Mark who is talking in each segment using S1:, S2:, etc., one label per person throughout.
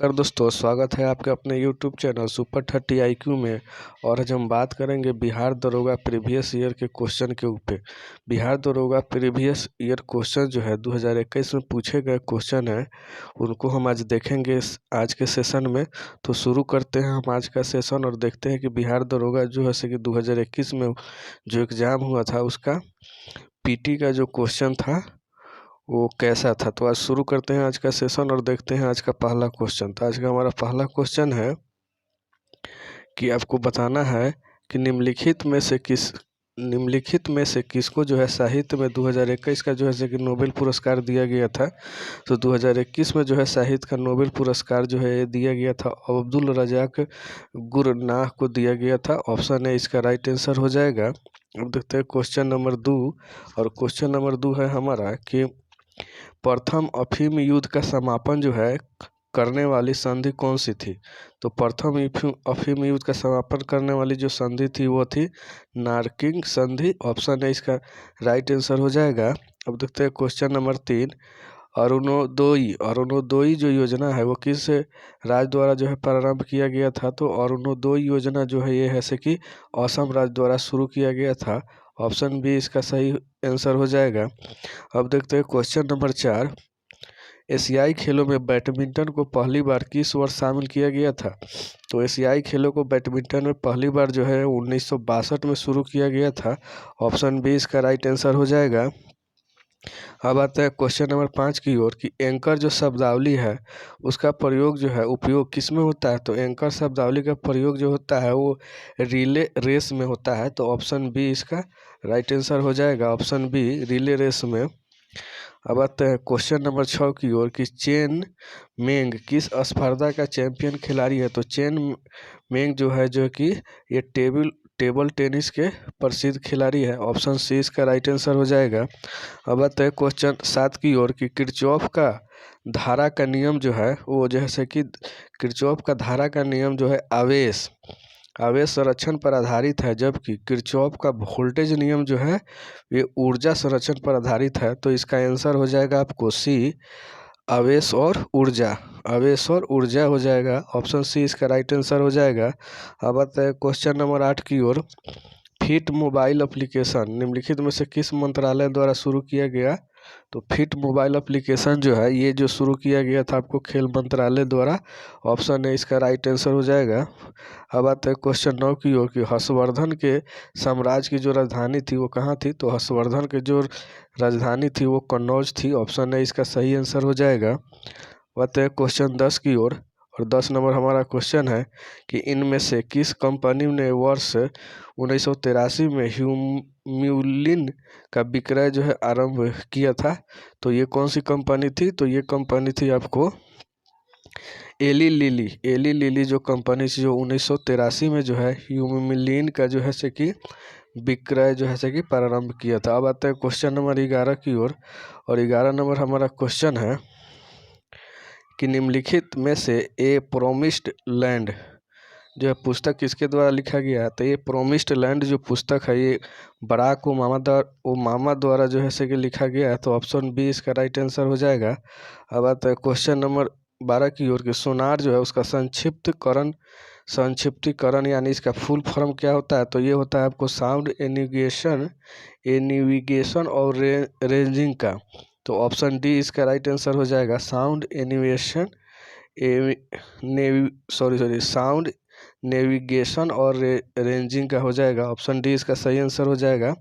S1: नमस्कार दोस्तों, स्वागत है आपके अपने YouTube चैनल सुपर 30 IQ में। और आज हम बात करेंगे बिहार दरोगा प्रीवियस ईयर के क्वेश्चन के ऊपर। बिहार दरोगा प्रीवियस ईयर क्वेश्चन जो है 2021 में पूछे गए क्वेश्चन है, उनको हम आज देखेंगे आज के सेशन में। तो शुरू करते हैं हम आज का सेशन और देखते हैं कि बिहार दरोगा जो है कि 2021 में जो एग्ज़ाम हुआ था उसका PT का जो क्वेश्चन था वो कैसा था। तो आज शुरू करते हैं आज का सेशन और देखते हैं आज का पहला क्वेश्चन। तो आज का हमारा पहला क्वेश्चन है कि आपको बताना है कि निम्नलिखित में से किसको जो है साहित्य में 2021 का जो है कि नोबेल पुरस्कार दिया गया था। तो 2021 में जो है साहित्य का नोबेल पुरस्कार जो है दिया गया था अब्दुल रज़ाक गुरनाह को दिया गया था। ऑप्शन है इसका राइट आंसर हो जाएगा। अब देखते हैं क्वेश्चन नंबर 2। और क्वेश्चन नंबर 2 है हमारा कि प्रथम अफीम युद्ध का समापन जो है करने वाली संधि कौन सी थी। तो प्रथम अफीम युद्ध का समापन करने वाली जो संधि थी वो थी नारकिंग संधि। ऑप्शन है इसका राइट आंसर हो जाएगा। अब देखते हैं क्वेश्चन नंबर 3। अरुणोदय जो योजना है वो किस राज्य द्वारा जो है प्रारंभ किया गया था। तो अरुणोदय योजना जो है ये है से कि असम राज्य द्वारा शुरू किया गया था। ऑप्शन बी इसका सही आंसर हो जाएगा। अब देखते हैं क्वेश्चन नंबर 4। एशियाई खेलों में बैडमिंटन को पहली बार किस वर्ष शामिल किया गया था। तो एशियाई खेलों को बैडमिंटन में पहली बार जो है 1962 में शुरू किया गया था। ऑप्शन बी इसका राइट आंसर हो जाएगा। अब आता है क्वेश्चन नंबर 5 की ओर कि एंकर जो शब्दावली है उसका प्रयोग जो है उपयोग किस में होता है। तो एंकर शब्दावली का प्रयोग जो होता है वो रिले रेस में होता है। तो ऑप्शन बी इसका राइट आंसर हो जाएगा। ऑप्शन बी रिले रेस में। अब आते हैं क्वेश्चन नंबर 6 की ओर कि चेन मेंग किस स्पर्धा का चैंपियन खिलाड़ी है। तो चेन मेंग जो कि ये टेबल टेनिस के प्रसिद्ध खिलाड़ी है। ऑप्शन सी इसका राइट आंसर हो जाएगा। अब आते हैं क्वेश्चन 7 की ओर कि किरचॉफ का धारा का नियम जो है वो जैसे कि किरचॉफ का धारा का नियम जो है आवेश संरक्षण पर आधारित है, जबकि किरचॉफ का वोल्टेज नियम जो है ये ऊर्जा संरक्षण पर आधारित है। तो इसका आंसर हो जाएगा आपको सी आवेश और ऊर्जा हो जाएगा। ऑप्शन सी इसका राइट आंसर हो जाएगा। अब आते हैं क्वेश्चन नंबर 8 की ओर फिट मोबाइल एप्लीकेशन निम्नलिखित में से किस मंत्रालय द्वारा शुरू किया गया। तो फिट मोबाइल एप्लीकेशन जो है ये जो शुरू किया गया था आपको खेल मंत्रालय द्वारा। ऑप्शन है इसका राइट आंसर हो जाएगा। अब आते हैं क्वेश्चन 9 की ओर कि हर्षवर्धन के साम्राज्य की जो राजधानी थी वो कहाँ थी। तो हर्षवर्धन की जो राजधानी थी वो कन्नौज थी। ऑप्शन है इसका सही आंसर हो जाएगा। आते हैं क्वेश्चन 10 की ओर और 10 नंबर हमारा क्वेश्चन है कि इनमें से किस कंपनी ने वर्ष 1983 में ह्यूम्यूलिन का विक्रय जो है आरंभ किया था। तो ये कौन सी कंपनी थी। तो ये कंपनी थी आपको एली लिली जो कंपनी थी जो 1983 में जो है ह्यूम्यूलिन का जो है से कि विक्रय जो है से कि प्रारंभ किया था। अब आते हैं क्वेश्चन नंबर 11 की ओर और 11 नंबर हमारा क्वेश्चन है कि निम्नलिखित में से ए प्रोमिस्ड लैंड जो है पुस्तक किसके द्वारा लिखा गया है। तो ये प्रोमिस्ड लैंड जो पुस्तक है ये बराक ओबामा द्वारा जो है से कि लिखा गया है। तो ऑप्शन बी इसका राइट आंसर हो जाएगा। अब आता है क्वेश्चन नंबर 12 की ओर कि सोनार जो है उसका संक्षिप्तीकरण यानी इसका फुल फॉर्म क्या होता है। तो ये होता है आपको साउंड एनिविगेशन और रेंजिंग का। तो ऑप्शन डी इसका राइट आंसर हो जाएगा। साउंड नेविगेशन और रेंजिंग का हो जाएगा। ऑप्शन डी इसका सही आंसर हो जाएगा।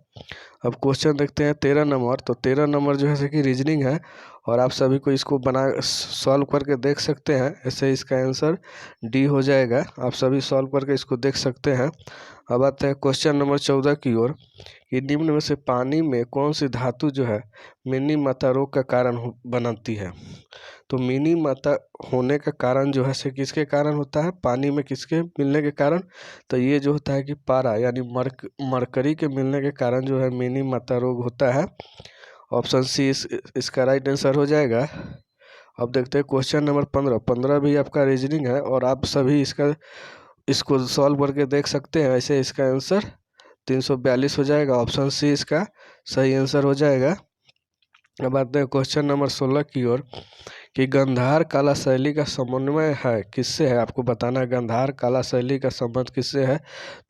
S1: अब क्वेश्चन देखते हैं 13 नंबर। तो 13 नंबर जो है कि रीजनिंग है और आप सभी को इसको सॉल्व करके देख सकते हैं। ऐसे इसका आंसर डी हो जाएगा। आप सभी सॉल्व करके इसको देख सकते हैं। अब आते हैं क्वेश्चन नंबर 14 की ओर कि निम्न में से पानी में कौन सी धातु जो है मिनी माता रोग का कारण बनाती है। तो मिनी माता होने का कारण जो है से किसके कारण होता है, पानी में किसके मिलने के कारण। तो ये जो होता है कि पारा यानी मरकरी के मिलने के कारण जो है मिनी माता रोग होता है। ऑप्शन सी इसका राइट आंसर हो जाएगा। अब देखते हैं क्वेश्चन नंबर 15 भी आपका रीजनिंग है और आप सभी इसको सॉल्व करके देख सकते हैं। ऐसे इसका आंसर 342 हो जाएगा। ऑप्शन सी इसका सही आंसर हो जाएगा। अब आते हैं क्वेश्चन नंबर 16 की ओर कि गांधार कला शैली का समन्वय है किससे है, आपको बताना है गांधार कला शैली का संबंध किससे है।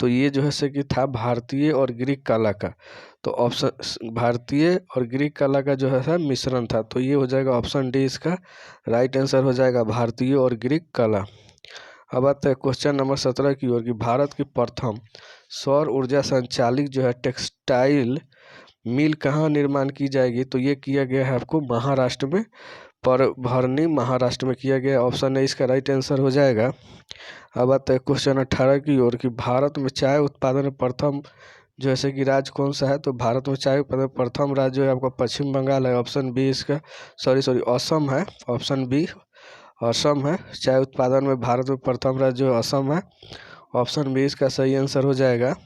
S1: तो ये जो है से कि था भारतीय और ग्रीक कला का। तो ऑप्शन भारतीय और ग्रीक कला का जो है मिश्रण था। तो ये हो जाएगा ऑप्शन डी इसका राइट आंसर हो जाएगा, भारतीय और ग्रीक कला। अब आते हैं क्वेश्चन नंबर 17 की ओर कि भारत की प्रथम सौर ऊर्जा संचालित जो है टेक्सटाइल मिल कहाँ निर्माण की जाएगी। तो ये किया गया है आपको महाराष्ट्र में, परभरनी महाराष्ट्र में किया गया। ऑप्शन ए इसका राइट आंसर हो जाएगा। अब आता है क्वेश्चन 18 की ओर कि भारत में चाय उत्पादन में प्रथम जैसे कि राज्य कौन सा है। तो भारत में चाय उत्पादन में प्रथम राज्य जो है आपका पश्चिम बंगाल है। ऑप्शन बी इसका सॉरी असम है। ऑप्शन बी असम है। चाय उत्पादन में भारत में प्रथम राज्य जो असम है। ऑप्शन बी इसका सही आंसर हो जाएगा।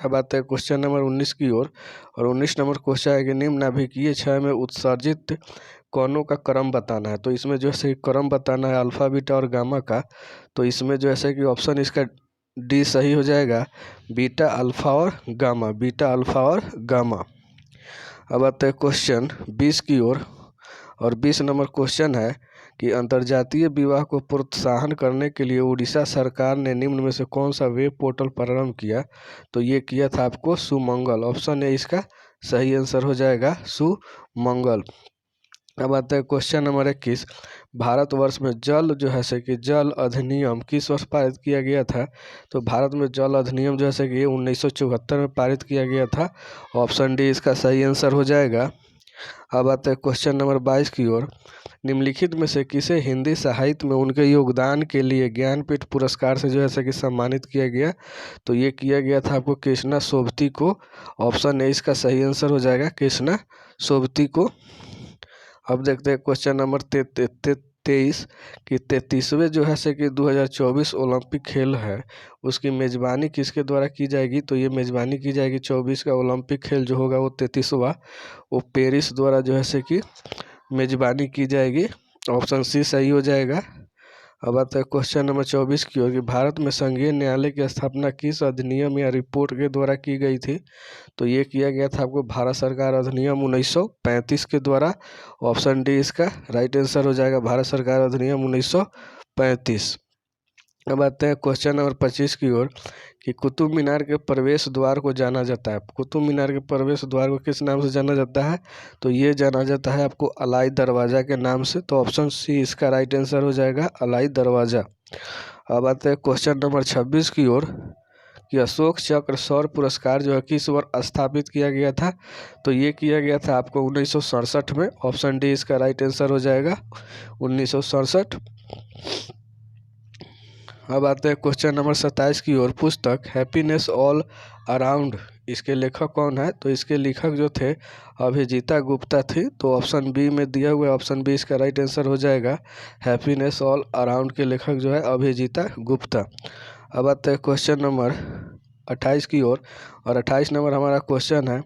S1: अब आते हैं क्वेश्चन नंबर 19 की ओर और 19 नंबर क्वेश्चन है कि निम्न नाभिकीय क्षय में उत्सर्जित कणों का क्रम बताना है। तो इसमें जो है क्रम बताना है अल्फा बीटा और गामा का। तो इसमें जो है कि ऑप्शन इसका डी सही हो जाएगा, बीटा अल्फा और गामा, बीटा अल्फा और गामा। अब आते हैं क्वेश्चन 20 की ओर और 20 नंबर क्वेश्चन है कि अंतर्जातीय विवाह को प्रोत्साहन करने के लिए उड़ीसा सरकार ने निम्न में से कौन सा वेब पोर्टल प्रारंभ किया। तो ये किया था आपको सुमंगल। ऑप्शन ए इसका सही आंसर हो जाएगा, सुमंगल। अब आता है क्वेश्चन नंबर 21, भारतवर्ष में जल जो है से कि जल अधिनियम किस वर्ष पारित किया गया था। तो भारत में जल अधिनियम जो है से कि 1974 में पारित किया गया था। ऑप्शन डी इसका सही आंसर हो जाएगा। अब आता है क्वेश्चन नंबर 22 की ओर, निम्नलिखित में से किसे हिंदी साहित्य में उनके योगदान के लिए ज्ञानपीठ पुरस्कार से जो है कि सम्मानित किया गया। तो ये किया गया था आपको कृष्णा सोबती को। ऑप्शन ए इसका सही आंसर हो जाएगा, कृष्णा सोबती को। अब देखते हैं क्वेश्चन नंबर 23 कि 33वें जो है से कि 2024 ओलंपिक खेल है उसकी मेज़बानी किसके द्वारा की जाएगी। तो ये मेज़बानी की जाएगी 24 का ओलंपिक खेल जो होगा वो 33वां वो पेरिस द्वारा जो है से कि मेज़बानी की जाएगी। ऑप्शन सी सही हो जाएगा। अब आता है क्वेश्चन नंबर 24 की ओर कि भारत में संघीय न्यायालय की स्थापना किस अधिनियम या रिपोर्ट के द्वारा की गई थी। तो ये किया गया था आपको भारत सरकार अधिनियम 1935 के द्वारा। ऑप्शन डी इसका राइट आंसर हो जाएगा, भारत सरकार अधिनियम 1935। अब आते हैं क्वेश्चन नंबर 25 की ओर कि कुतुब मीनार के प्रवेश द्वार को जाना जाता है। कुतुब मीनार के प्रवेश द्वार को किस नाम से जाना जाता है। तो ये जाना जाता है आपको अलाई दरवाज़ा के नाम से। तो ऑप्शन सी इसका राइट आंसर हो जाएगा, अलाई दरवाज़ा। अब आते हैं क्वेश्चन नंबर 26 की ओर कि अशोक चक्र सौर पुरस्कार जो है किस वर्ष स्थापित किया गया था। तो ये किया गया था आपको 1967 में। ऑप्शन डी इसका राइट आंसर हो जाएगा, 1967। अब आते हैं क्वेश्चन नंबर 27 की ओर, पुस्तक हैप्पीनेस ऑल अराउंड इसके लेखक कौन है। तो इसके लेखक जो थे अभिजीता गुप्ता थी। तो ऑप्शन बी में दिया हुआ है, ऑप्शन बी इसका राइट आंसर हो जाएगा, हैप्पीनेस ऑल अराउंड के लेखक जो है अभिजीता गुप्ता। अब आते हैं क्वेश्चन नंबर 28 की ओर और 28 नंबर हमारा क्वेश्चन है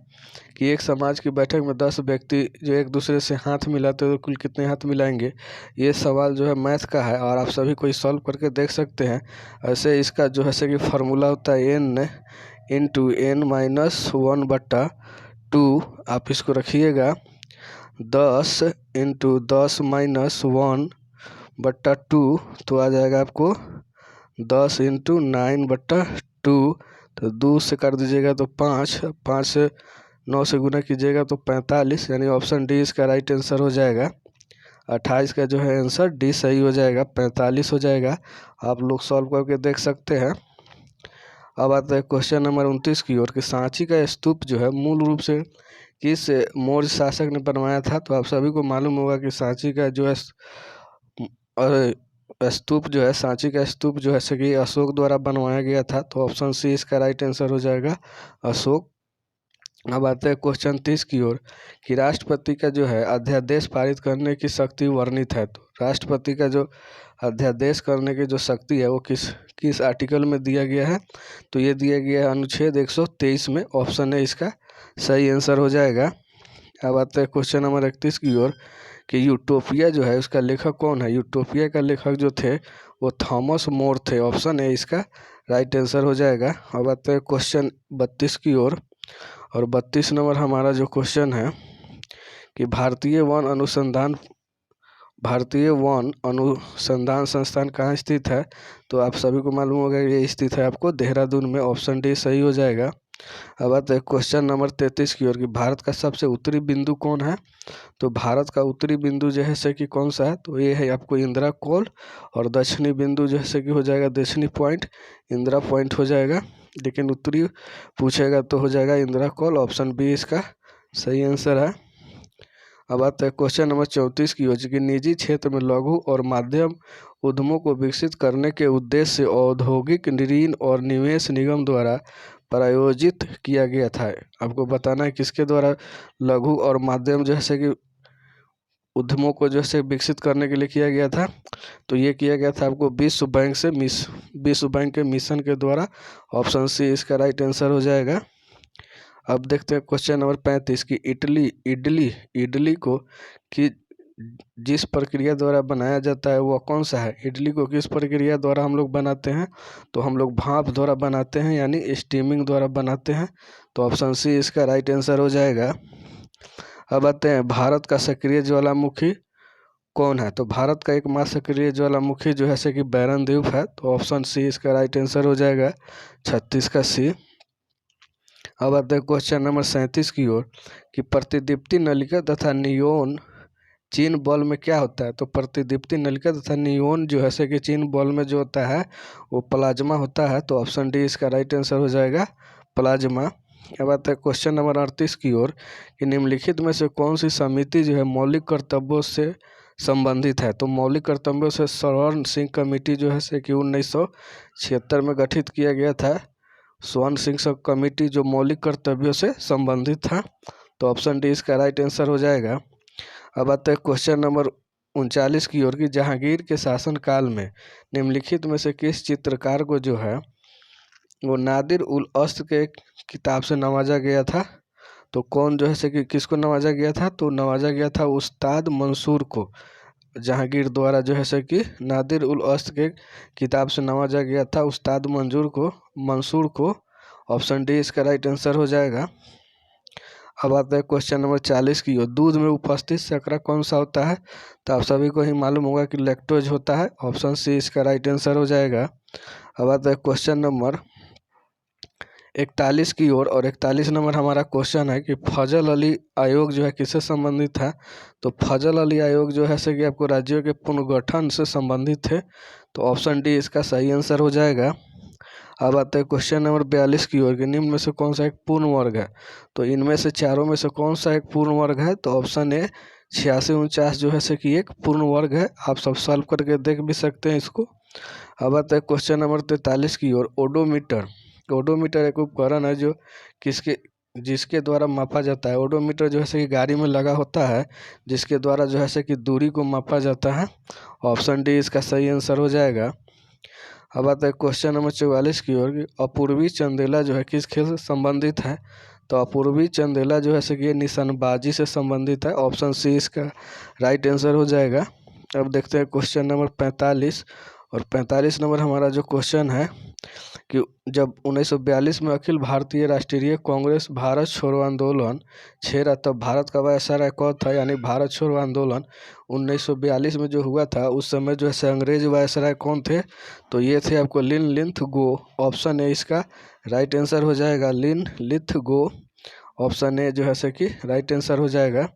S1: कि एक समाज की बैठक में 10 व्यक्ति जो एक दूसरे से हाथ मिलाते हैं तो कुल कितने हाथ मिलाएंगे। ये सवाल जो है मैथ का है और आप सभी कोई सॉल्व करके देख सकते हैं। ऐसे इसका जो है कि फार्मूला होता है n इंटू n-1/2। आप इसको रखिएगा 10 इंटू 10-1/2 तो आ जाएगा आपको 10 इंटू 9/2। तो 2 से कर दीजिएगा तो 5, 5 से 9 से गुना कीजिएगा तो 45, यानी ऑप्शन डी इसका राइट आंसर हो जाएगा। 28 का जो है आंसर डी सही हो जाएगा, 45 हो जाएगा। आप लोग सॉल्व करके देख सकते हैं। अब आता है क्वेश्चन नंबर 29 की ओर कि सांची का स्तूप जो है मूल रूप से किस मौर्य शासक ने बनवाया था। तो आप सभी को मालूम होगा कि सांची का जो है स्तूप जो है सांची का स्तूप जो है कि अशोक द्वारा बनवाया गया था। तो ऑप्शन सी इसका राइट आंसर हो जाएगा, अशोक। अब आते हैं क्वेश्चन 30 की ओर कि राष्ट्रपति का जो है अध्यादेश पारित करने की शक्ति वर्णित है। तो राष्ट्रपति का जो अध्यादेश करने की जो शक्ति है वो किस आर्टिकल में दिया गया है। तो ये दिया गया है अनुच्छेद 123 में। ऑप्शन है इसका सही आंसर हो जाएगा। अब आते हैं क्वेश्चन नंबर 31 की ओर कि यूटोपिया जो है उसका लेखक कौन है। यूटोपिया का लेखक जो थे वो थॉमस मोर थे। ऑप्शन है इसका राइट आंसर हो जाएगा। अब आते हैं क्वेश्चन 32 की ओर और 32 नंबर हमारा जो क्वेश्चन है कि भारतीय वन अनुसंधान भारतीय वन अनुसंधान संस्थान कहाँ स्थित है? तो आप सभी को मालूम होगा ये स्थित है आपको देहरादून में। ऑप्शन डी सही हो जाएगा। अब आते हैं क्वेश्चन नंबर 33 की ओर कि भारत का सबसे उत्तरी बिंदु कौन है? तो भारत का उत्तरी बिंदु जो है से कि कौन सा है? तो ये है आपको इंदिरा कोल। और दक्षिणी बिंदु जो है से कि हो जाएगा दक्षिणी पॉइंट, इंदिरा पॉइंट हो जाएगा। लेकिन उत्तरी पूछेगा तो हो जाएगा इंदिरा कोल। ऑप्शन बी इसका सही आंसर है। अब आते हैं क्वेश्चन नंबर 34 की ओर कि निजी क्षेत्र में लघु और मध्यम उद्यमों को विकसित करने के उद्देश्य से औद्योगिक ऋण और निवेश निगम द्वारा प्रायोजित किया गया था। आपको बताना है किसके द्वारा लघु और मध्यम जैसे कि उद्यमों को जैसे विकसित करने के लिए किया गया था। तो ये किया गया था आपको विश्व बैंक से विश्व बैंक के मिशन के द्वारा। ऑप्शन सी इसका राइट आंसर हो जाएगा। अब देखते हैं क्वेश्चन नंबर 35 की इडली को कि जिस प्रक्रिया द्वारा बनाया जाता है वह कौन सा है? इडली को किस प्रक्रिया द्वारा हम लोग बनाते हैं? तो हम लोग भाप द्वारा बनाते हैं, यानी स्टीमिंग द्वारा बनाते हैं। तो ऑप्शन सी इसका राइट आंसर हो जाएगा। अब आते हैं भारत का सक्रिय ज्वालामुखी कौन है? तो भारत का एकमात्र सक्रिय ज्वालामुखी जो है से कि बैरन द्वीप है। तो ऑप्शन सी इसका राइट आंसर हो जाएगा 36 का सी। अब आते हैं क्वेश्चन नंबर 37 की ओर कि प्रतिदीप्ति नलिका तथा नियोन चीन बॉल में क्या होता है? तो प्रतिदीप्ति नलिका तथा नियोन जो है से कि चीन बॉल में जो होता है वो प्लाज्मा होता है। तो ऑप्शन डी इसका राइट आंसर हो जाएगा प्लाज्मा। अब आते हैं क्वेश्चन नंबर 38 की ओर कि निम्नलिखित में से कौन सी समिति जो है मौलिक कर्तव्यों से संबंधित है? तो मौलिक कर्तव्यों से स्वर्ण सिंह कमेटी जो है से कि 1976 में गठित किया गया था। स्वर्ण सिंह सब कमेटी जो मौलिक कर्तव्यों से संबंधित था। तो ऑप्शन डी इसका राइट आंसर हो जाएगा। अब आते हैं क्वेश्चन नंबर 39 की ओर कि जहांगीर के शासनकाल में निम्नलिखित में से किस चित्रकार को जो है वो नादिर उल अस्त के किताब से नवाजा गया था? तो कौन जो है से कि किसको नवाजा गया था? तो नवाजा गया था उस्ताद मंसूर को। जहांगीर द्वारा जो है से कि नादिर उल अस्त के किताब से नवाजा गया था उस्ताद मंसूर को। ऑप्शन डी इसका राइट आंसर हो जाएगा। अब आता है क्वेश्चन नंबर 40 की ओर दूध में उपस्थित शर्करा कौन सा होता है? तो आप सभी को ही मालूम होगा कि लैक्टोज होता है। ऑप्शन सी इसका राइट आंसर हो जाएगा। अब आता है क्वेश्चन नंबर 41 की ओर और 41 नंबर हमारा क्वेश्चन है कि फजल अली आयोग जो है किससे संबंधित है? तो फजल अली आयोग जो है से कि आपको राज्यों के पुनर्गठन से संबंधित है। तो ऑप्शन डी इसका सही आंसर हो जाएगा। अब आते हैं क्वेश्चन नंबर 42 की ओर कि निम्न में से कौन सा एक पूर्ण वर्ग है? तो इनमें से चारों में से कौन सा एक पूर्ण वर्ग है? तो ऑप्शन ए 86 49 जो है से कि एक पूर्ण वर्ग है। आप सब सॉल्व करके देख भी सकते हैं इसको। अब आता है क्वेश्चन नंबर 43 की ओर ओडोमीटर एक उपकरण है जो जिसके द्वारा मापा जाता है। ओडोमीटर जो है से कि गाड़ी में लगा होता है जिसके द्वारा जो है से कि दूरी को मापा जाता है। ऑप्शन डी इसका सही आंसर हो जाएगा। अब आता है क्वेश्चन नंबर 44 की ओर अपूर्वी चंदेला जो है किस खेल से संबंधित है? तो अपूर्वी चंदेला जो है कि ये निशानबाजी से संबंधित है। ऑप्शन सी इसका राइट आंसर हो जाएगा। अब देखते हैं क्वेश्चन नंबर 45 और 45 नंबर हमारा जो क्वेश्चन है कि जब 1942 में अखिल भारतीय राष्ट्रीय कांग्रेस भारत छोड़ो आंदोलन छेड़ा तब भारत का वायसराय कौन था? यानी भारत छोड़ो आंदोलन 1942 में जो हुआ था उस समय जो है अंग्रेज वायसराय कौन थे? तो ये थे आपको लिन लिथगो। ऑप्शन ए इसका राइट आंसर हो जाएगा लिन लिथगो। ऑप्शन ए जो है से कि राइट आंसर हो जाएगा।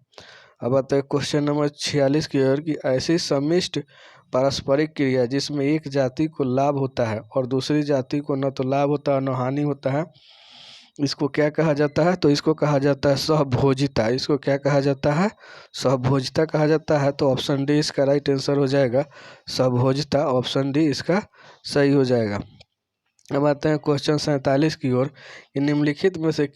S1: अब आता है क्वेश्चन नंबर 46 की ओर कि ऐसी सम्मिष्ट पारस्परिक क्रिया जिसमें एक जाति को लाभ होता है और दूसरी जाति को न तो लाभ होता है न हानि होता है, इसको क्या कहा जाता है? तो इसको कहा जाता है सहभोजिता। इसको क्या कहा जाता है? सहभोजिता कहा जाता है। तो ऑप्शन डी इसका राइट आंसर हो जाएगा सहभोजिता। ऑप्शन डी इसका सही हो जाएगा। अब आते हैं क्वेश्चन 47 की ओर कि निम्नलिखित में से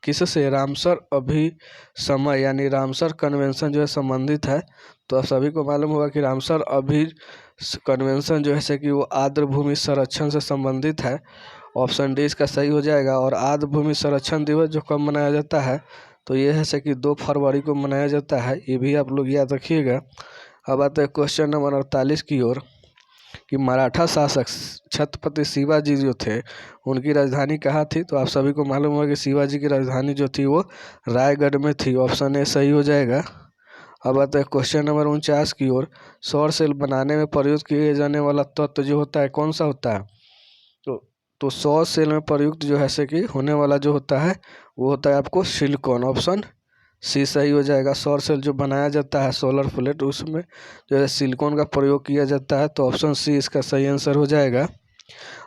S1: किससे रामसर अभिसमय यानी रामसर कन्वेंशन जो है संबंधित है? तो आप सभी को मालूम होगा कि रामसर कन्वेंशन जो है कि वो आर्द्र भूमि संरक्षण से संबंधित है। ऑप्शन डी इसका सही हो जाएगा। और आर्द्र भूमि संरक्षण दिवस जो कब मनाया जाता है? तो ये है कि 2 फरवरी को मनाया जाता है। ये भी आप लोग याद रखिएगा। अब आते हैं क्वेश्चन नंबर 48 की ओर कि मराठा शासक छत्रपति शिवाजी जो थे उनकी राजधानी कहाँ थी? तो आप सभी को मालूम होगा कि शिवाजी की राजधानी जो थी वो रायगढ़ में थी। ऑप्शन ए सही हो जाएगा। अब आता है क्वेश्चन नंबर 49 की ओर। सौर सेल बनाने में प्रयुक्त किए जाने वाला तत्व जो होता है कौन सा होता है? तो सौर सेल में प्रयुक्त जो है से कि होने वाला जो होता है वो होता है आपको सिलिकॉन। ऑप्शन सी सही हो जाएगा। सौर सेल जो बनाया जाता है सोलर प्लेट उसमें जो है सिलिकॉन का प्रयोग किया जाता है, तो ऑप्शन सी इसका सही आंसर हो जाएगा।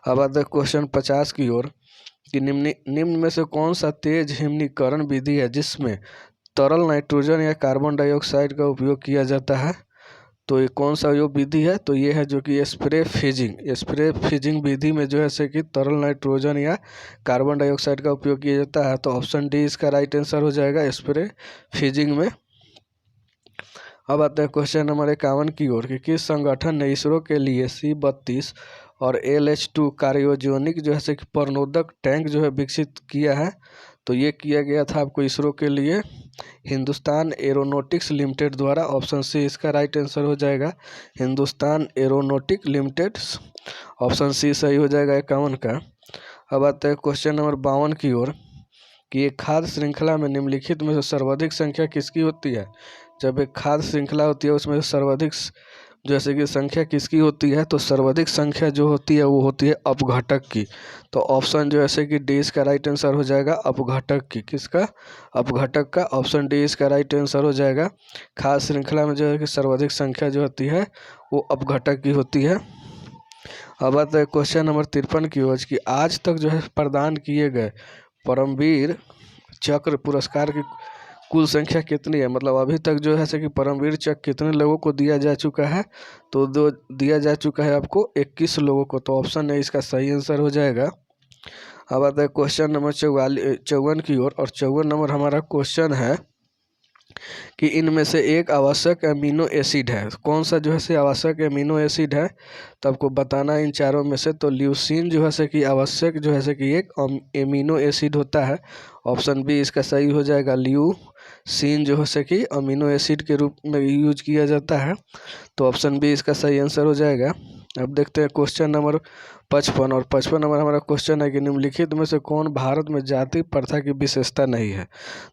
S1: अब आता है क्वेश्चन 50 की ओर कि निम्न में से कौन सा तेज हिमनीकरण विधि है जिसमें तरल नाइट्रोजन या कार्बन डाइऑक्साइड का उपयोग किया जाता है? तो ये कौन सा जो विधि है? तो ये है जो कि स्प्रे फिजिंग विधि में जो है से कि तरल नाइट्रोजन या कार्बन डाइऑक्साइड का उपयोग किया जाता है, तो ऑप्शन डी इसका राइट आंसर हो जाएगा स्प्रे फिजिंग में। अब आते हैं क्वेश्चन नंबर 51 की ओर कि किस संगठन ने इसरो के लिए C-32 और LH-2 क्रायोजेनिक जो है से कि प्रणोदक टैंक जो है विकसित किया है? तो ये किया गया था आपको इसरो के लिए हिंदुस्तान एरोनॉटिक्स लिमिटेड द्वारा। ऑप्शन सी इसका राइट आंसर हो जाएगा Hindustan Aeronautic Limited. Option C सही हो जाएगा 51 का। अब आते हैं क्वेश्चन नंबर 52 की ओर कि एक खाद्य श्रृंखला में निम्नलिखित में से सर्वाधिक संख्या किसकी होती है? जब एक खाद्य श्रृंखला होती है उसमें सर्वाधिक जैसे कि संख्या किसकी होती है? तो सर्वाधिक संख्या जो होती है वो होती है अपघटक की। तो ऑप्शन जो है कि डी इसका राइट आंसर हो जाएगा अपघटक की। किसका? अपघटक का। ऑप्शन डी इसका राइट आंसर हो जाएगा। खाद्य श्रृंखला में जो है कि सर्वाधिक संख्या जो होती है वो अपघटक की होती है। अब आता है क्वेश्चन नंबर 53 की ओर कि आज तक जो है प्रदान किए गए परमवीर चक्र पुरस्कार की कुल संख्या कितनी है? मतलब अभी तक जो है कि परमवीर चक्र कितने लोगों को दिया जा चुका है? तो दिया जा चुका है आपको 21 लोगों को। तो ऑप्शन है इसका सही आंसर हो जाएगा। अब आता है क्वेश्चन नंबर 54 की ओर और 54 नंबर हमारा क्वेश्चन है कि इनमें से एक आवश्यक एमिनो एसिड है। कौन सा जो है से आवश्यक एमिनो एसिड है? तो आपको बताना है इन चारों में से। तो ल्यूसीन जो है से कि आवश्यक जो है से कि एक एमिनो एसिड होता है। ऑप्शन बी इसका सही हो जाएगा। ल्यूसीन जो है से कि अमीनो एसिड के रूप में यूज किया जाता है, तो ऑप्शन बी इसका सही आंसर हो जाएगा। अब देखते हैं क्वेश्चन नंबर 55 और 55 नंबर हमारा क्वेश्चन है कि निम्नलिखित में से कौन भारत में जाति प्रथा की विशेषता नहीं है?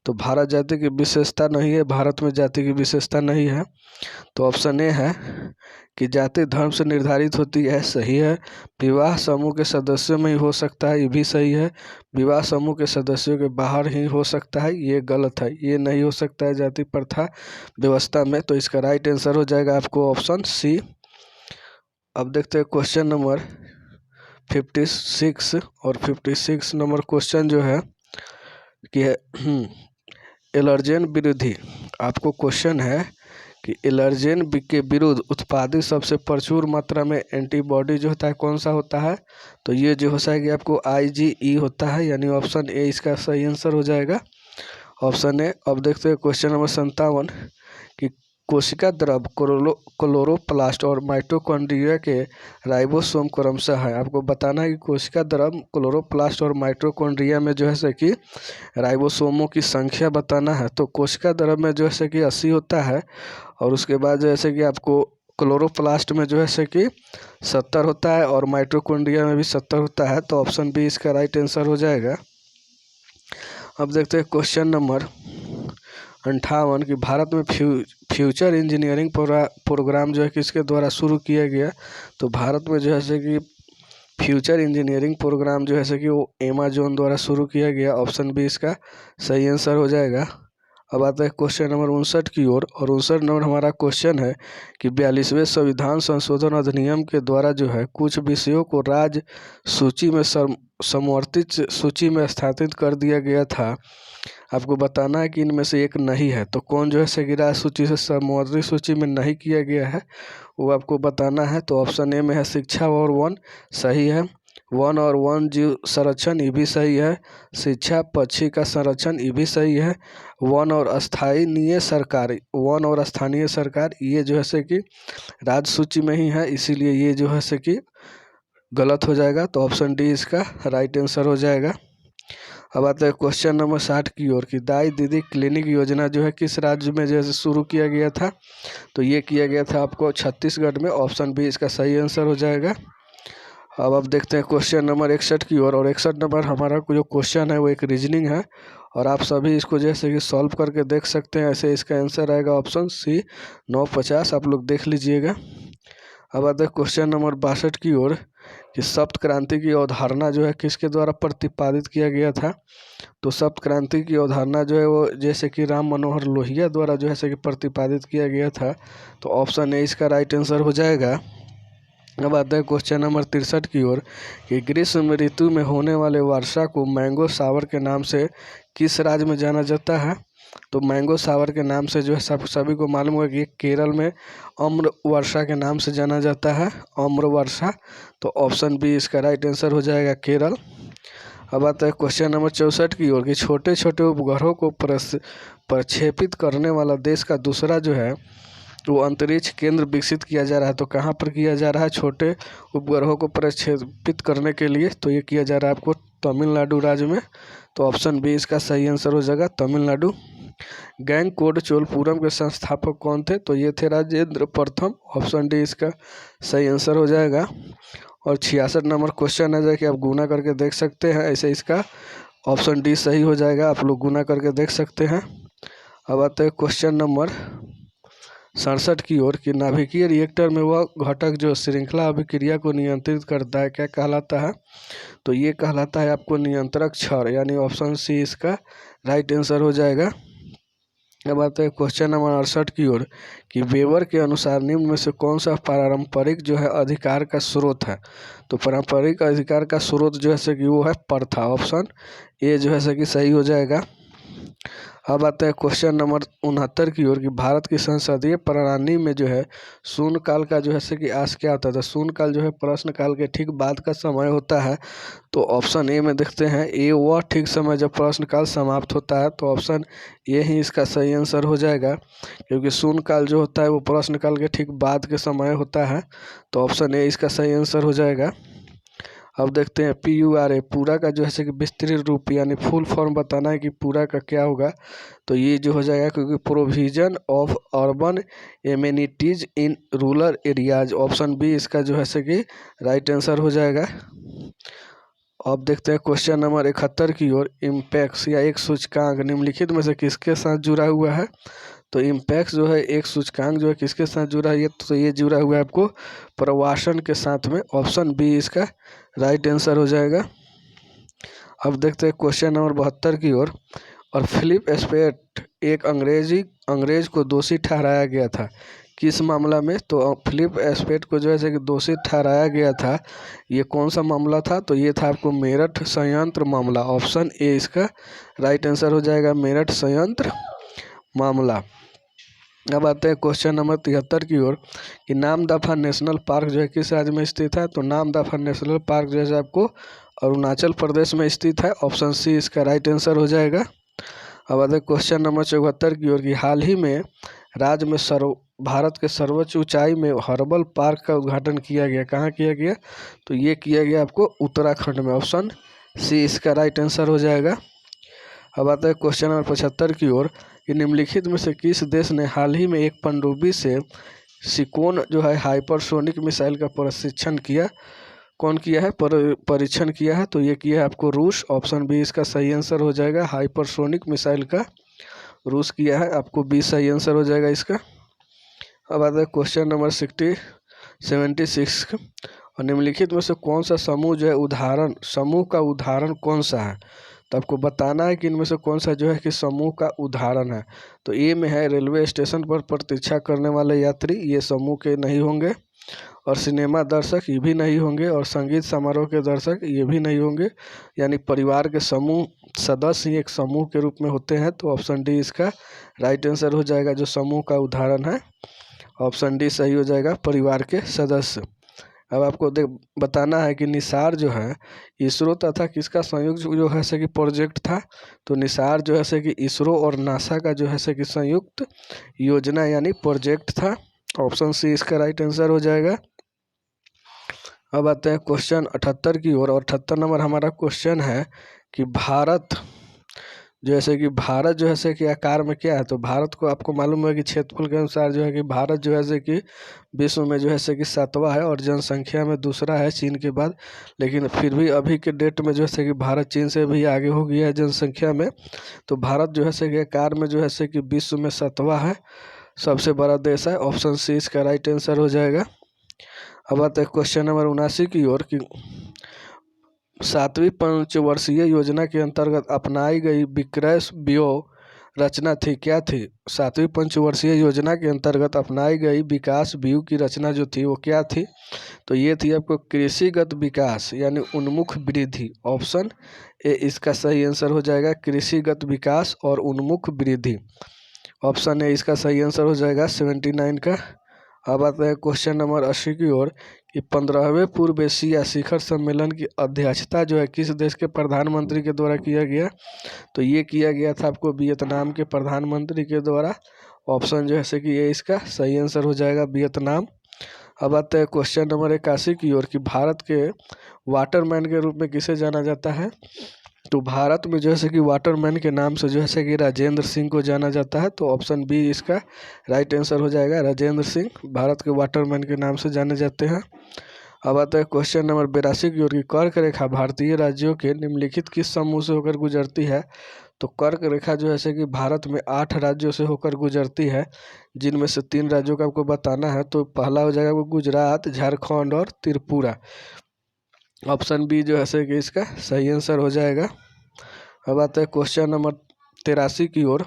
S1: तो भारत जाति की विशेषता नहीं है, भारत में जाति की विशेषता नहीं है। तो ऑप्शन ए है कि जाति धर्म से निर्धारित होती है, सही है। विवाह समूह के सदस्यों में ही हो सकता है, ये भी सही है। विवाह समूह के सदस्यों के बाहर ही हो सकता है, ये गलत है। ये नहीं हो सकता है जाति प्रथा व्यवस्था में। तो इसका राइट आंसर हो जाएगा आपको ऑप्शन सी। अब देखते हैं क्वेश्चन नंबर 56 और 56 नंबर क्वेश्चन जो है कि एलर्जेन विरोधी। आपको क्वेश्चन है कि एलर्जेन के विरुद्ध उत्पादित सबसे प्रचुर मात्रा में एंटीबॉडी जो होता है कौन सा होता है? तो ये जो होता है कि आपको IgE होता है, यानी ऑप्शन ए इसका सही आंसर हो जाएगा। Option A. अब देखते हैं क्वेश्चन नंबर 57 कि कोशिका द्रव क्लोरोप्लास्ट और माइटोकॉन्ड्रिया के राइबोसोम क्रमशः है। आपको बताना है कि कोशिका द्रव क्लोरोप्लास्ट और माइटोकॉन्ड्रिया में जो है से कि राइबोसोमों की संख्या बताना है। तो कोशिका द्रव में जो है से कि 80 होता है, और उसके बाद जैसे कि आपको क्लोरोप्लास्ट में जो है से कि 70 होता है, और माइटोकॉन्ड्रिया में भी 70 होता है। तो ऑप्शन बी इसका राइट आंसर हो जाएगा। अब देखते हैं क्वेश्चन नंबर 58 कि भारत में फ्यूचर इंजीनियरिंग प्रोग्राम जो है किसके द्वारा शुरू किया गया? तो भारत में जो है से कि फ्यूचर इंजीनियरिंग प्रोग्राम जो है कि वो अमेज़न द्वारा शुरू किया गया। ऑप्शन बी इसका सही आंसर हो जाएगा। अब आता है क्वेश्चन नंबर 59 की ओर और 59 नंबर हमारा क्वेश्चन है कि 42वें संविधान संशोधन अधिनियम के द्वारा जो है कुछ विषयों को राज्य सूची में समवर्तित सूची में स्थापित कर दिया गया था। आपको बताना है कि इनमें से एक नहीं है। तो कौन जो है से कि राज्य सूची से समवर्तित सूची में नहीं किया गया है वो आपको बताना है। तो ऑप्शन ए में है शिक्षा और वन, सही है। वन और वन जीव संरक्षण, ये भी सही है। शिक्षा पक्षी का संरक्षण, ये भी सही है। वन और स्थानीय सरकार, ये जो है से कि राज्य सूची में ही है, इसीलिए ये जो है से कि गलत हो जाएगा। तो ऑप्शन डी इसका राइट आंसर हो जाएगा। अब आता है क्वेश्चन नंबर 60 की ओर कि दाई दीदी क्लिनिक योजना जो है किस राज्य में जैसे शुरू किया गया था? तो ये किया गया था आपको छत्तीसगढ़ में। ऑप्शन बी इसका सही आंसर हो जाएगा। अब आप देखते हैं क्वेश्चन नंबर 61 की ओर। और 61 नंबर हमारा जो क्वेश्चन है वो एक रीजनिंग है और आप सभी इसको जैसे कि सॉल्व करके देख सकते हैं। ऐसे इसका आंसर आएगा ऑप्शन सी 950। आप लोग देख लीजिएगा। अब आते हैं क्वेश्चन नंबर 62 की ओर कि सप्त क्रांति की अवधारणा जो है किसके द्वारा प्रतिपादित किया गया था। तो सप्त क्रांति की अवधारणा जो है वो जैसे कि राम मनोहर लोहिया द्वारा जो है कि प्रतिपादित किया गया था। तो ऑप्शन ए इसका राइट आंसर हो जाएगा। अब आते हैं क्वेश्चन नंबर 63 की ओर कि ग्रीष्म ऋतु में होने वाले वर्षा को मैंगो सावर के नाम से किस राज्य में जाना जाता है। तो मैंगो सावर के नाम से जो है सभी को मालूम है कि केरल में अम्र वर्षा के नाम से जाना जाता है, अम्र वर्षा। तो ऑप्शन बी इसका राइट आंसर हो जाएगा केरल। अब आता है क्वेश्चन नंबर 64 की ओर कि छोटे छोटे उपग्रहों को प्रक्षेपित करने वाला देश का दूसरा जो है वो अंतरिक्ष केंद्र विकसित किया जा रहा है। तो कहाँ पर किया जा रहा है छोटे उपग्रहों को प्रक्षेपित करने के लिए। तो ये किया जा रहा है आपको तमिलनाडु राज्य में। तो ऑप्शन बी इसका सही आंसर हो जाएगा तमिलनाडु। गैंगकोड चोलपुरम के संस्थापक कौन थे। तो ये थे राजेंद्र प्रथम। ऑप्शन डी इसका सही आंसर हो जाएगा। और 66 नंबर क्वेश्चन है कि आप गुना करके देख सकते हैं। ऐसे इसका ऑप्शन डी सही हो जाएगा। आप लोग गुना करके देख सकते हैं। अब आते हैं क्वेश्चन नंबर 67 की ओर कि नाभिकीय रिएक्टर में वह घटक जो श्रृंखला अभिक्रिया को नियंत्रित करता है क्या कहलाता है। तो ये कहलाता है आपको नियंत्रक क्षण, यानी ऑप्शन सी इसका राइट आंसर हो जाएगा। अब आते हैं क्वेश्चन नंबर 68 की ओर कि वेबर के अनुसार निम्न में से कौन सा पारंपरिक जो है अधिकार का स्रोत है। तो पारंपरिक अधिकार का स्रोत जो है कि वो है प्रथा। ऑप्शन ए जो है कि सही हो जाएगा। अब आते हैं क्वेश्चन नंबर 69 की ओर कि भारत की संसदीय प्रणाली में जो है शून्यकाल का जो है कि आज क्या होता है। शून्यकाल जो है प्रश्नकाल के ठीक बाद का समय होता है। तो ऑप्शन ए में देखते हैं ए वह ठीक समय जब प्रश्नकाल समाप्त होता है। तो ऑप्शन ए ही इसका सही आंसर हो जाएगा, क्योंकि शून्यकाल जो होता है वो प्रश्नकाल के ठीक बाद के समय होता है। तो ऑप्शन ए इसका सही आंसर हो जाएगा। अब देखते हैं PURA पूरा का जो है कि विस्तृत रूप यानी फुल फॉर्म बताना है कि पूरा का क्या होगा। तो ये जो हो जाएगा क्योंकि provision of urban amenities in rural areas. Option B इसका जो है कि राइट आंसर हो जाएगा। अब देखते हैं क्वेश्चन नंबर 71 की ओर इम्पैक्स या एक सूचकांक निम्नलिखित में से किसके साथ जुड़ा हुआ है। तो इम्पैक्ट जो है एक सूचकांक जो है किसके साथ जुड़ा है। तो ये जुड़ा हुआ है आपको प्रवासन के साथ में। ऑप्शन बी इसका राइट आंसर हो जाएगा। अब देखते हैं क्वेश्चन नंबर 72 की ओर और फिलिप स्पेट एक अंग्रेज को दोषी ठहराया गया था किस मामला में। तो फिलिप स्पेट को जो है कि दोषी ठहराया गया था, ये कौन सा मामला था। तो ये था आपको मेरठ संयंत्र मामला। ऑप्शन ए इसका राइट आंसर हो जाएगा मेरठ संयंत्र मामला। अब आते हैं क्वेश्चन नंबर 73 की ओर कि नामदफा नेशनल पार्क जो है किस राज्य में स्थित है। तो नामदफा नेशनल पार्क जो है आपको अरुणाचल प्रदेश में स्थित है। ऑप्शन सी इसका राइट आंसर हो जाएगा। अब आते हैं क्वेश्चन नंबर 74 की ओर कि हाल ही में राज्य में भारत के सर्वोच्च ऊंचाई में हर्बल पार्क का उद्घाटन किया गया। कहाँ किया गया। तो ये किया गया आपको उत्तराखंड में। ऑप्शन सी इसका राइट आंसर हो जाएगा। अब आता है क्वेश्चन नंबर 75 की ओर कि निम्नलिखित में से किस देश ने हाल ही में एक पनडुब्बी से सिकोन जो है हाइपरसोनिक मिसाइल का प्रशिक्षण किया। कौन किया है परीक्षण किया है। तो ये किया है आपको रूस। ऑप्शन बी इसका सही आंसर हो जाएगा। हाइपरसोनिक मिसाइल का रूस किया है। आपको बी सही आंसर हो जाएगा इसका। अब आता है क्वेश्चन नंबर 76 और निम्नलिखित में से कौन सा समूह जो है समूह का उदाहरण कौन सा है। तो आपको बताना है कि इनमें से कौन सा जो है कि समूह का उदाहरण है। तो ए में है रेलवे स्टेशन पर प्रतीक्षा करने वाले यात्री, ये समूह के नहीं होंगे। और सिनेमा दर्शक ये भी नहीं होंगे। और संगीत समारोह के दर्शक ये भी नहीं होंगे। यानी परिवार के समूह सदस्य ही एक समूह के रूप में होते हैं। तो ऑप्शन डी इसका राइट आंसर हो जाएगा। जो समूह का उदाहरण है ऑप्शन डी सही हो जाएगा, परिवार के सदस्य। अब आपको बताना है कि निसार जो है इसरो तथा किसका संयुक्त जो है कि प्रोजेक्ट था। तो निसार जो है कि इसरो और नासा का जो है कि संयुक्त योजना यानी प्रोजेक्ट था। ऑप्शन सी इसका राइट आंसर हो जाएगा। अब आते हैं क्वेश्चन 78 की ओर और 78 नंबर हमारा क्वेश्चन है कि भारत जैसे कि भारत जो है से कि आकार में क्या है, तो भारत को आपको मालूम है कि क्षेत्रफल के अनुसार जो है कि भारत जो है से कि विश्व में जो है से कि 7वां है और जनसंख्या में दूसरा है चीन के बाद। लेकिन फिर भी अभी के डेट में जो है से कि भारत चीन से भी आगे हो गया है जनसंख्या में। तो भारत जो है से कि आकार में जो है से कि विश्व में 7वां है, सबसे बड़ा देश है। ऑप्शन सी इसका राइट आंसर हो जाएगा। अब आते हैं क्वेश्चन नंबर 79 की ओर कि 7वीं पंचवर्षीय योजना के अंतर्गत अपनाई गई विक्रय व्यूह रचना थी, क्या थी? 7वीं पंचवर्षीय योजना के अंतर्गत अपनाई गई विकास व्यूह की रचना जो थी वो क्या थी? तो ये थी आपको कृषिगत विकास यानी उन्मुख वृद्धि। ऑप्शन ए इसका सही आंसर हो जाएगा, कृषिगत विकास और उन्मुख वृद्धि। ऑप्शन ए इसका सही आंसर हो जाएगा 79 का। अब आते हैं क्वेश्चन नंबर 80 की ओर कि 15वें पूर्व एशिया शिखर सम्मेलन की अध्यक्षता जो है किस देश के प्रधानमंत्री के द्वारा किया गया? तो ये किया गया था आपको वियतनाम के प्रधानमंत्री के द्वारा। ऑप्शन जो है से कि ये इसका सही आंसर हो जाएगा, वियतनाम। अब आते हैं क्वेश्चन नंबर 81 की ओर कि भारत के वाटरमैन के रूप में किसे जाना जाता है? तो भारत में जैसे कि वाटरमैन के नाम से जो है कि राजेंद्र सिंह को जाना जाता है। तो ऑप्शन बी इसका राइट आंसर हो जाएगा, राजेंद्र सिंह भारत के वाटरमैन के नाम से जाने जाते हैं। अब आता है क्वेश्चन नंबर 82 की ओर की कर्क रेखा भारतीय राज्यों के निम्नलिखित किस समूह से होकर गुजरती है? तो कर्क रेखा जो है कि भारत में 8 राज्यों से होकर गुजरती है, जिनमें से 3 राज्यों का आपको बताना है। तो पहला हो जाएगा वो गुजरात, झारखंड और त्रिपुरा। ऑप्शन बी जो है कि इसका सही आंसर हो जाएगा। अब आता है क्वेश्चन नंबर 83 की ओर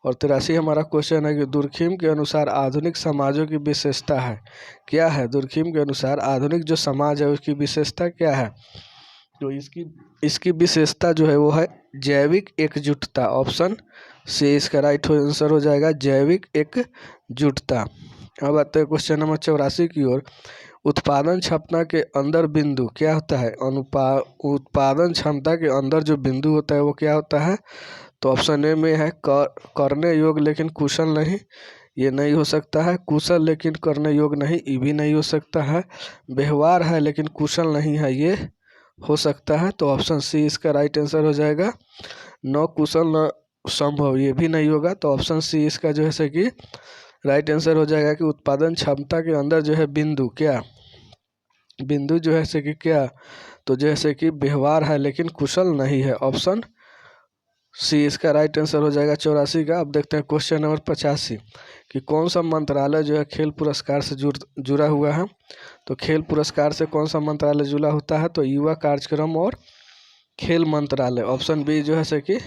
S1: और 83 हमारा क्वेश्चन है कि दुर्खिम के अनुसार आधुनिक समाजों की विशेषता है, क्या है? दुर्खिम के अनुसार आधुनिक जो समाज है उसकी विशेषता क्या है? तो इसकी विशेषता जो है वो है जैविक एकजुटता। ऑप्शन सी इसका राइट आंसर हो जाएगा, जैविक एकजुटता। अब आते हैं क्वेश्चन नंबर 84 की ओर उत्पादन क्षमता के अंदर बिंदु क्या होता है? उत्पादन क्षमता के अंदर जो बिंदु होता है वो क्या होता है? तो ऑप्शन ए में है करने योग्य लेकिन कुशल नहीं, ये नहीं हो सकता है। कुशल लेकिन करने योग्य नहीं, ये भी नहीं हो सकता है। व्यवहार है लेकिन कुशल नहीं है, ये हो सकता है। तो ऑप्शन सी इसका राइट आंसर हो जाएगा, न कुशल न संभव, ये भी नहीं होगा। तो ऑप्शन सी इसका जो है कि राइट आंसर हो जाएगा कि उत्पादन क्षमता के अंदर जो है बिंदु क्या, बिंदु जो है कि क्या, तो जैसे कि व्यवहार है लेकिन कुशल नहीं है। ऑप्शन सी इसका राइट आंसर हो जाएगा 84 का। अब देखते हैं क्वेश्चन नंबर 85 कि कौन सा मंत्रालय जो है खेल पुरस्कार से जुड़ा हुआ है? तो खेल पुरस्कार से कौन सा मंत्रालय जुड़ा होता है? तो युवा कार्यक्रम और खेल मंत्रालय। ऑप्शन बी जो है कि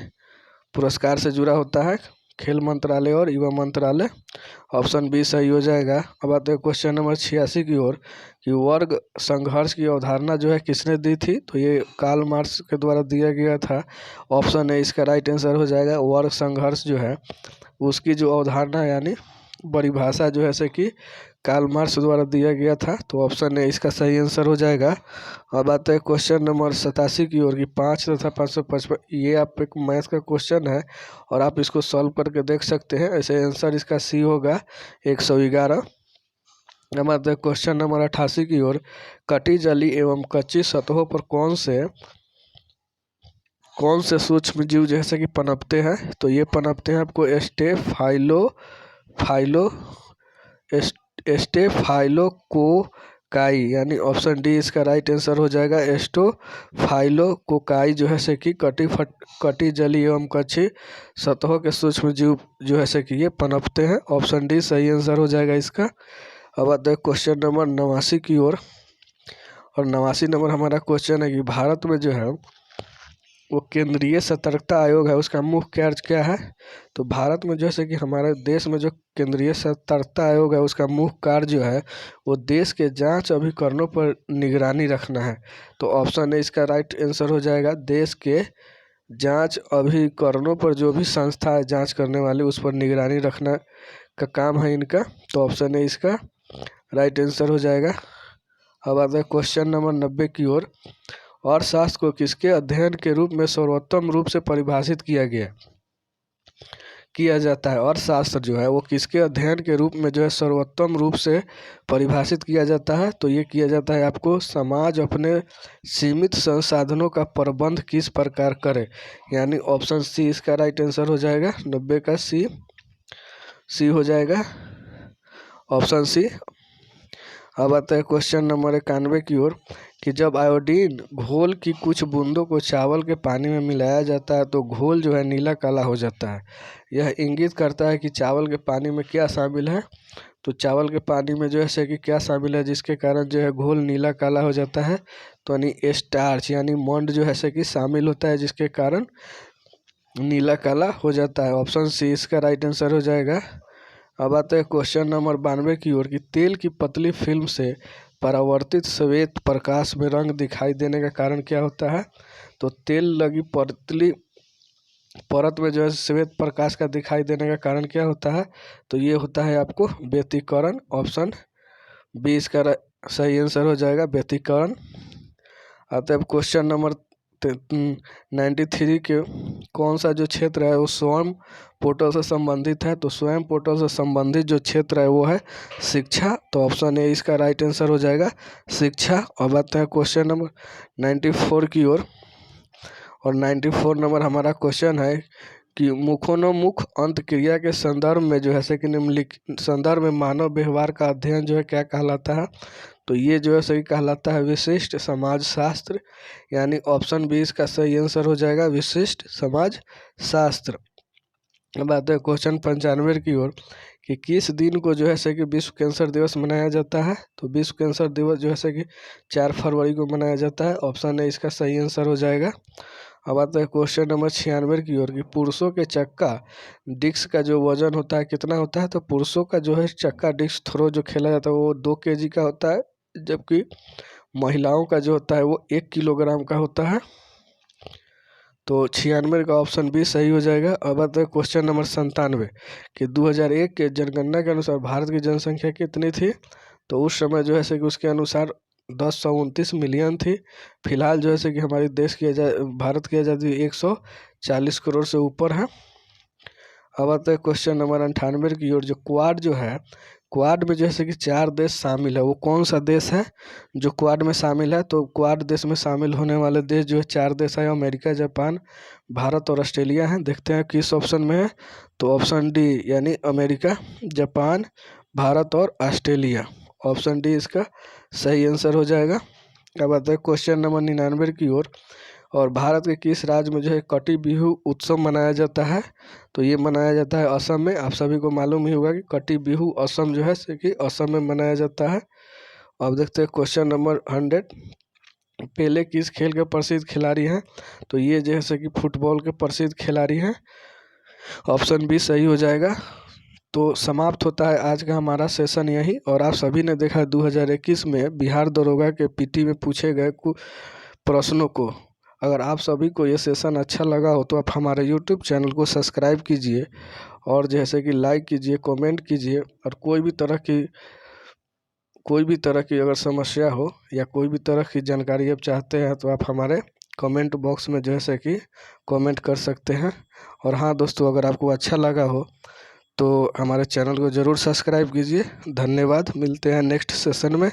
S1: पुरस्कार से जुड़ा होता है, खेल मंत्रालय और युवा मंत्रालय। ऑप्शन बी सही हो जाएगा। अब आते हैं क्वेश्चन नंबर 86 की ओर कि वर्ग संघर्ष की अवधारणा जो है किसने दी थी? तो ये कार्ल मार्क्स के द्वारा दिया गया था। ऑप्शन ए इसका राइट आंसर हो जाएगा, वर्ग संघर्ष जो है उसकी जो अवधारणा यानी परिभाषा जो है कि कार्ल मार्क्स द्वारा दिया गया था। तो ऑप्शन ए इसका सही आंसर हो जाएगा। अब आते हैं क्वेश्चन नंबर 87 की ओर की 5 तथा 555, ये आप एक मैथ का क्वेश्चन है और आप इसको सॉल्व करके देख सकते हैं। ऐसे आंसर इसका सी होगा 111। अब आते हैं क्वेश्चन नंबर 88 की ओर कटी जली एवं कच्ची सतहों पर कौन से सूक्ष्म जीव जैसे कि पनपते हैं? तो ये पनपते हैं आपको एस्टेफाइलोकोकाई, यानी ऑप्शन डी इसका राइट आंसर हो जाएगा, एस्टोफाइलोकोकाई जो है से कि कटी जली एवं कच्ची सतहों के सूक्ष्म जीव जो है से कि ये पनपते हैं। ऑप्शन डी सही आंसर हो जाएगा इसका। अब आते हैं क्वेश्चन नंबर 89 की ओर और 89 नंबर हमारा क्वेश्चन है कि भारत में जो है वो केंद्रीय सतर्कता आयोग है, उसका मुख्य कार्य क्या है? तो भारत में जैसे कि हमारे देश में जो केंद्रीय सतर्कता आयोग है उसका मुख्य कार्य जो है वो देश के जांच अभिकरणों पर निगरानी रखना है। तो ऑप्शन ए इसका राइट आंसर हो जाएगा, देश के जांच अभिकरणों पर जो भी संस्था है जांच करने वाली उस पर निगरानी रखना का काम है इनका। तो ऑप्शन ए इसका राइट आंसर हो जाएगा। अब आता है क्वेश्चन नंबर 90 की ओर और शास्त्र को किसके अध्ययन के रूप में सर्वोत्तम रूप से परिभाषित किया गया? किया जाता है। अर्थशास्त्र जो है वो किसके अध्ययन के रूप में जो है सर्वोत्तम रूप से परिभाषित किया जाता है? तो ये किया जाता है आपको, समाज अपने सीमित संसाधनों का प्रबंध किस प्रकार करे, यानी ऑप्शन सी इसका राइट आंसर हो जाएगा। 90 का सी हो जाएगा, ऑप्शन सी। अब आता है क्वेश्चन नंबर 91 की ओर कि जब आयोडीन घोल की कुछ बूंदों को चावल के पानी में मिलाया जाता है तो घोल जो है नीला काला हो जाता है। यह इंगित करता है कि चावल के पानी में क्या शामिल है? तो चावल के पानी में जो है कि क्या शामिल है जिसके कारण जो है घोल नीला काला हो जाता है? तो यानी स्टार्च यानी मंड जो है कि शामिल होता है जिसके कारण नीला काला हो जाता है। ऑप्शन सी इसका राइट आंसर हो जाएगा। अब आते हैं क्वेश्चन नंबर 92 की ओर कि तेल की पतली फिल्म से परावर्तित श्वेत प्रकाश में रंग दिखाई देने का कारण क्या होता है? तो तेल लगी पतली परत में जो है श्वेत प्रकाश का दिखाई देने का कारण क्या होता है? तो ये होता है आपको व्यतिकरण। ऑप्शन बी इसका सही आंसर हो जाएगा, व्यतिकरण। आते हैं क्वेश्चन नंबर 93 के कौन सा जो क्षेत्र है वो स्वयं पोर्टल से संबंधित है? तो स्वयं पोर्टल से संबंधित जो क्षेत्र है वो है शिक्षा। तो ऑप्शन ए इसका राइट आंसर हो जाएगा, शिक्षा। अब आते हैं क्वेश्चन नंबर 94 की ओर, और 94 नंबर हमारा क्वेश्चन है कि मुखोन्मुख अंतक्रिया के संदर्भ में जो है कि निम्नलिखित संदर्भ में मानव व्यवहार का अध्ययन जो है क्या कहलाता है? तो ये जो है सही कहलाता है विशिष्ट समाज शास्त्र, यानी ऑप्शन बी इसका सही आंसर हो जाएगा, विशिष्ट समाज शास्त्र। अब आते हैं क्वेश्चन 95 की ओर कि किस दिन को जो है कि विश्व कैंसर दिवस मनाया जाता है? तो विश्व कैंसर दिवस जो है कि 4 फरवरी को मनाया जाता है। ऑप्शन ए इसका सही आंसर हो जाएगा। अब आता है क्वेश्चन नंबर 96 की ओर कि पुरुषों के चक्का डिस्क का जो वजन होता है कितना होता है? तो पुरुषों का जो है चक्का डिस्क थ्रो जो खेला जाता है वो 2 kg का होता है, जबकि महिलाओं का जो होता है वो 1 किलोग्राम का होता है। तो 96 का ऑप्शन बी सही हो जाएगा। अब आता है क्वेश्चन नंबर 97 कि 2001 के जनगणना के अनुसार भारत की जनसंख्या कितनी थी? तो उस समय जो है कि उसके अनुसार 1029 मिलियन थी। फिलहाल जो है कि हमारे देश की भारत की आज़ादी 140 करोड़ से ऊपर है। अब आता है क्वेश्चन नंबर 98 की ओर, जो क्वाड जो है, क्वाड में जैसे कि 4 देश शामिल है, वो कौन सा देश है जो क्वाड में शामिल है? तो क्वाड देश में शामिल होने वाले देश जो है 4 देश है, अमेरिका, जापान, भारत और ऑस्ट्रेलिया हैं। देखते हैं किस ऑप्शन में है। तो ऑप्शन डी यानी अमेरिका, जापान, भारत और ऑस्ट्रेलिया, ऑप्शन डी इसका सही आंसर हो जाएगा। अब आता है क्वेश्चन नंबर 99 की ओर, और भारत के किस राज्य में जो है कटी बिहू उत्सव मनाया जाता है? तो ये मनाया जाता है असम में। आप सभी को मालूम ही होगा कि कटी बिहू असम जो है कि असम में मनाया जाता है। अब देखते हैं क्वेश्चन नंबर 100, पेले किस खेल के प्रसिद्ध खिलाड़ी हैं? तो ये जैसे कि फुटबॉल के प्रसिद्ध खिलाड़ी हैं, ऑप्शन बी सही हो जाएगा। तो समाप्त होता है आज का हमारा सेशन यही। और आप सभी ने देखा 2021 में बिहार दरोगा के पीटी में पूछे गए प्रश्नों को। अगर आप सभी को ये सेशन अच्छा लगा हो तो आप हमारे यूट्यूब चैनल को सब्सक्राइब कीजिए, और जैसे कि लाइक कीजिए, कमेंट कीजिए, और कोई भी तरह की अगर समस्या हो या कोई भी तरह की जानकारी आप चाहते हैं तो आप हमारे कमेंट बॉक्स में जैसे कि कमेंट कर सकते हैं। और हाँ दोस्तों, अगर आपको अच्छा लगा हो तो हमारे चैनल को ज़रूर सब्सक्राइब कीजिए। धन्यवाद, मिलते हैं नेक्स्ट सेशन में।